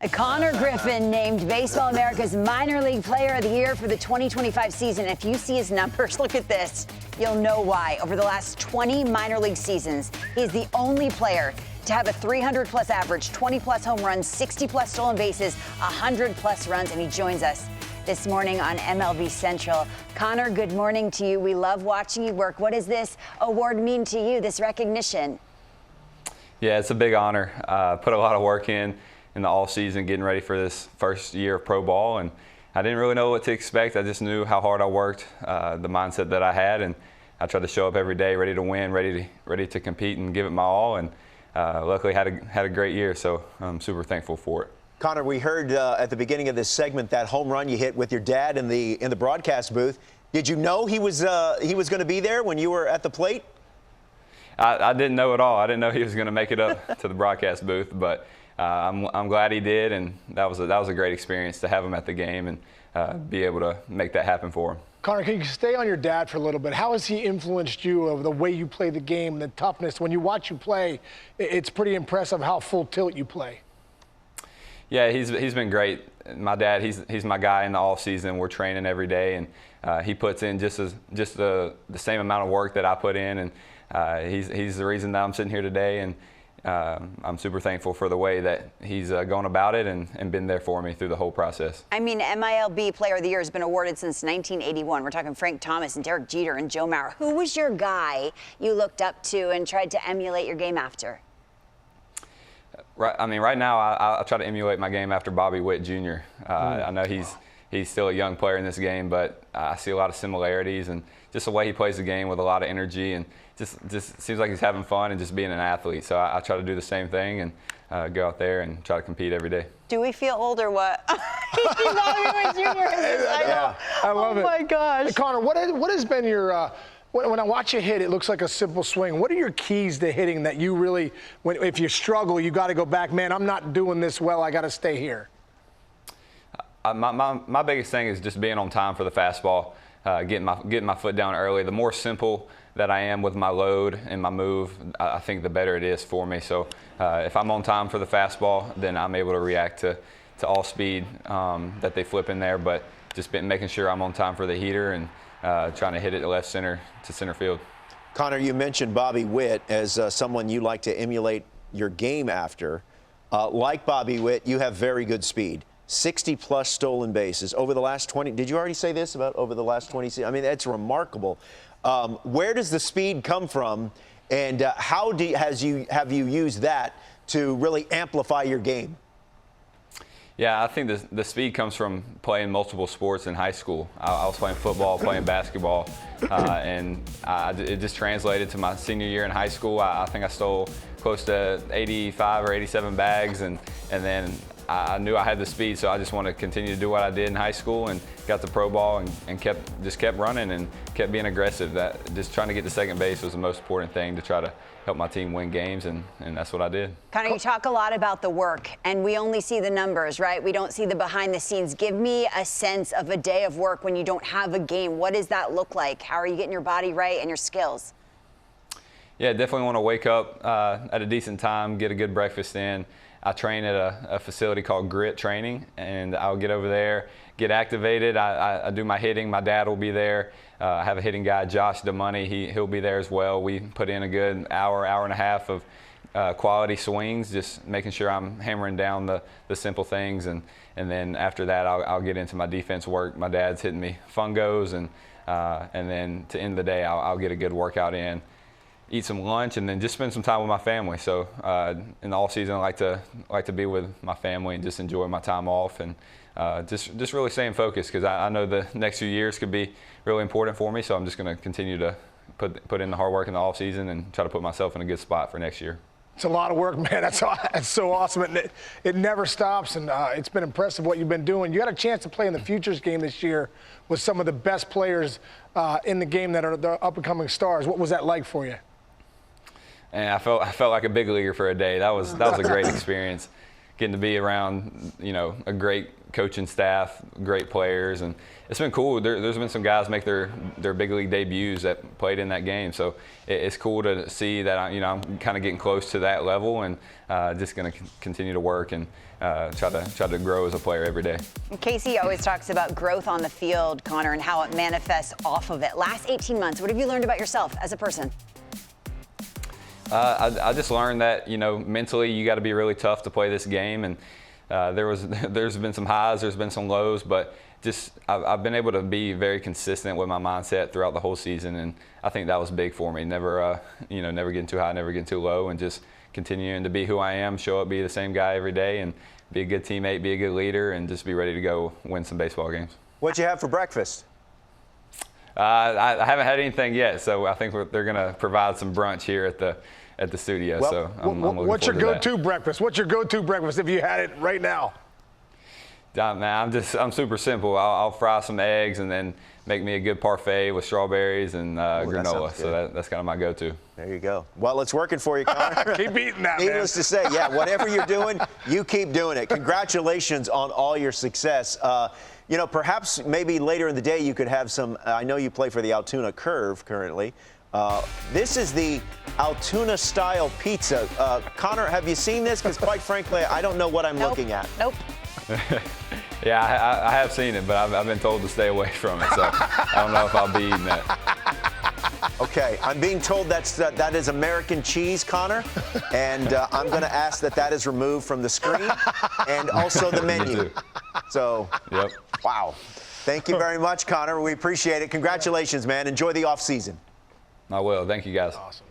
Konnor Griffin named Baseball America's Minor League Player of the Year for the 2025 season. If you see his numbers, look at this, you'll know why. Over the last 20 minor league seasons, he's the only player to have a 300-plus average, 20-plus home runs, 60-plus stolen bases, 100-plus runs, and he joins us this morning on MLB Central. Konnor, good morning to you. We love watching you work. What does this award mean to you, this recognition? Yeah, it's a big honor. Put a lot of work in the offseason getting ready for this first year of pro ball, and I didn't really know what to expect. I just knew how hard I worked, the mindset that I had, and I tried to show up every day ready to win, ready to compete and give it my all, and luckily had a great year, so I'm super thankful for it. Konnor, we heard at the beginning of this segment that home run you hit with your dad in the broadcast booth. Did you know he was going to be there when you were at the plate? I didn't know at all. I didn't know he was going to make it up to the broadcast booth, but I'm glad he did, and that was a great experience to have him at the game and be able to make that happen for him. Konnor, can you stay on your dad for a little bit? How has he influenced you over the way you play the game, the toughness? When you watch you play, it's pretty impressive how full tilt you play. Yeah, he's been great. My dad, he's my guy in the off season. We're training every day, and he puts in just the same amount of work that I put in, and he's the reason that I'm sitting here today, and I'm super thankful for the way that he's gone about it and been there for me through the whole process. I mean, MLB Player of the Year has been awarded since 1981. We're talking Frank Thomas and Derek Jeter and Joe Mauer. Who was your guy you looked up to and tried to emulate your game after? Right now, I try to emulate my game after Bobby Witt Jr. I know he's still a young player in this game, but I see a lot of similarities and just the way he plays the game with a lot of energy, and just seems like he's having fun and just being an athlete. So I try to do the same thing and go out there and try to compete every day. Do we feel old or what? Bobby Witt Jr. Yeah, I love it. Oh my gosh. Hey, Konnor, what has been your when I watch you hit, it looks like a simple swing. What are your keys to hitting that you really, if you struggle, you got to go back, man, I'm not doing this well, I got to stay here? My biggest thing is just being on time for the fastball, getting my foot down early. The more simple that I am with my load and my move, I think the better it is for me. So if I'm on time for the fastball, then I'm able to react to all speed that they flip in there, but just making sure I'm on time for the heater and trying to hit it left center to center field. Konnor, you mentioned Bobby Witt as someone you like to emulate your game after. Like Bobby Witt, you have very good speed. 60-plus stolen bases over the last 20. Did you already say this about over the last 20 seasons? I mean, that's remarkable. Where does the speed come from, and how have you used that to really amplify your game? Yeah, I think the speed comes from playing multiple sports in high school. I was playing football, playing basketball, and it just translated to my senior year in high school. I think I stole close to 85 or 87 bags, and then I knew I had the speed, so I just wanted to continue to do what I did in high school and got the pro ball and kept running and kept being aggressive. Just trying to get to second base was the most important thing to try to help my team win games, and that's what I did. Konnor, you talk a lot about the work, and we only see the numbers, right? We don't see the behind the scenes. Give me a sense of a day of work when you don't have a game. What does that look like? How are you getting your body right and your skills? Yeah, definitely want to wake up at a decent time, get a good breakfast in. I train at a facility called Grit Training, and I'll get over there, get activated. I do my hitting. My dad will be there. I have a hitting guy, Josh DeMoney. He'll be there as well. We put in a good hour and a half of quality swings, just making sure I'm hammering down the simple things. And then after that, I'll get into my defense work. My dad's hitting me fungos, and then to end the day, I'll get a good workout in, eat some lunch, and then just spend some time with my family. So in the off season, I like to be with my family and just enjoy my time off, and just really staying focused, because I know the next few years could be really important for me. So I'm just going to continue to put in the hard work in the off season and try to put myself in a good spot for next year. It's a lot of work, man. That's so awesome. It never stops, and it's been impressive what you've been doing. You got a chance to play in the Futures game this year with some of the best players in the game that are the up-and-coming stars. What was that like for you? And I felt like a big leaguer for a day. That was a great experience. getting to be around, a great coaching staff, great players, and it's been cool. There's been some guys make their big league debuts that played in that game, so it's cool to see that I'm kind of getting close to that level, and just going to continue to work and try to grow as a player every day. Casey always talks about growth on the field, Konnor, and how it manifests off of it. Last 18 months, what have you learned about yourself as a person? I just learned that mentally you got to be really tough to play this game, and there's been some highs, there's been some lows, but just I've been able to be very consistent with my mindset throughout the whole season, and I think that was big for me. Never never getting too high, never getting too low, and just continuing to be who I am, show up, be the same guy every day, and be a good teammate, be a good leader, and just be ready to go win some baseball games. What'd you have for breakfast? I haven't had anything yet, so I think they're going to provide some brunch here at the studio. Well, so I'm looking what's your forward to go-to breakfast? What's your go-to breakfast if you had it right now? Man, I'm super simple. I'll fry some eggs and then make me a good parfait with strawberries and granola. So that's kind of my go-to. There you go. Well, it's working for you, Konnor. Keep eating that, Needless to say, yeah, whatever you're doing, you keep doing it. Congratulations on all your success. Perhaps maybe later in the day you could have some. I know you play for the Altoona Curve currently. This is the Altoona style pizza. Konnor, have you seen this? Because quite frankly, I don't know what I'm looking at. Nope. Yeah, I have seen it, but I've been told to stay away from it, so I don't know if I'll be eating that. Okay, I'm being told that is American cheese, Konnor, and I'm going to ask that is removed from the screen and also the menu. So, yep. Wow. Thank you very much, Konnor. We appreciate it. Congratulations, man. Enjoy the off season. I will. Thank you, guys. Awesome.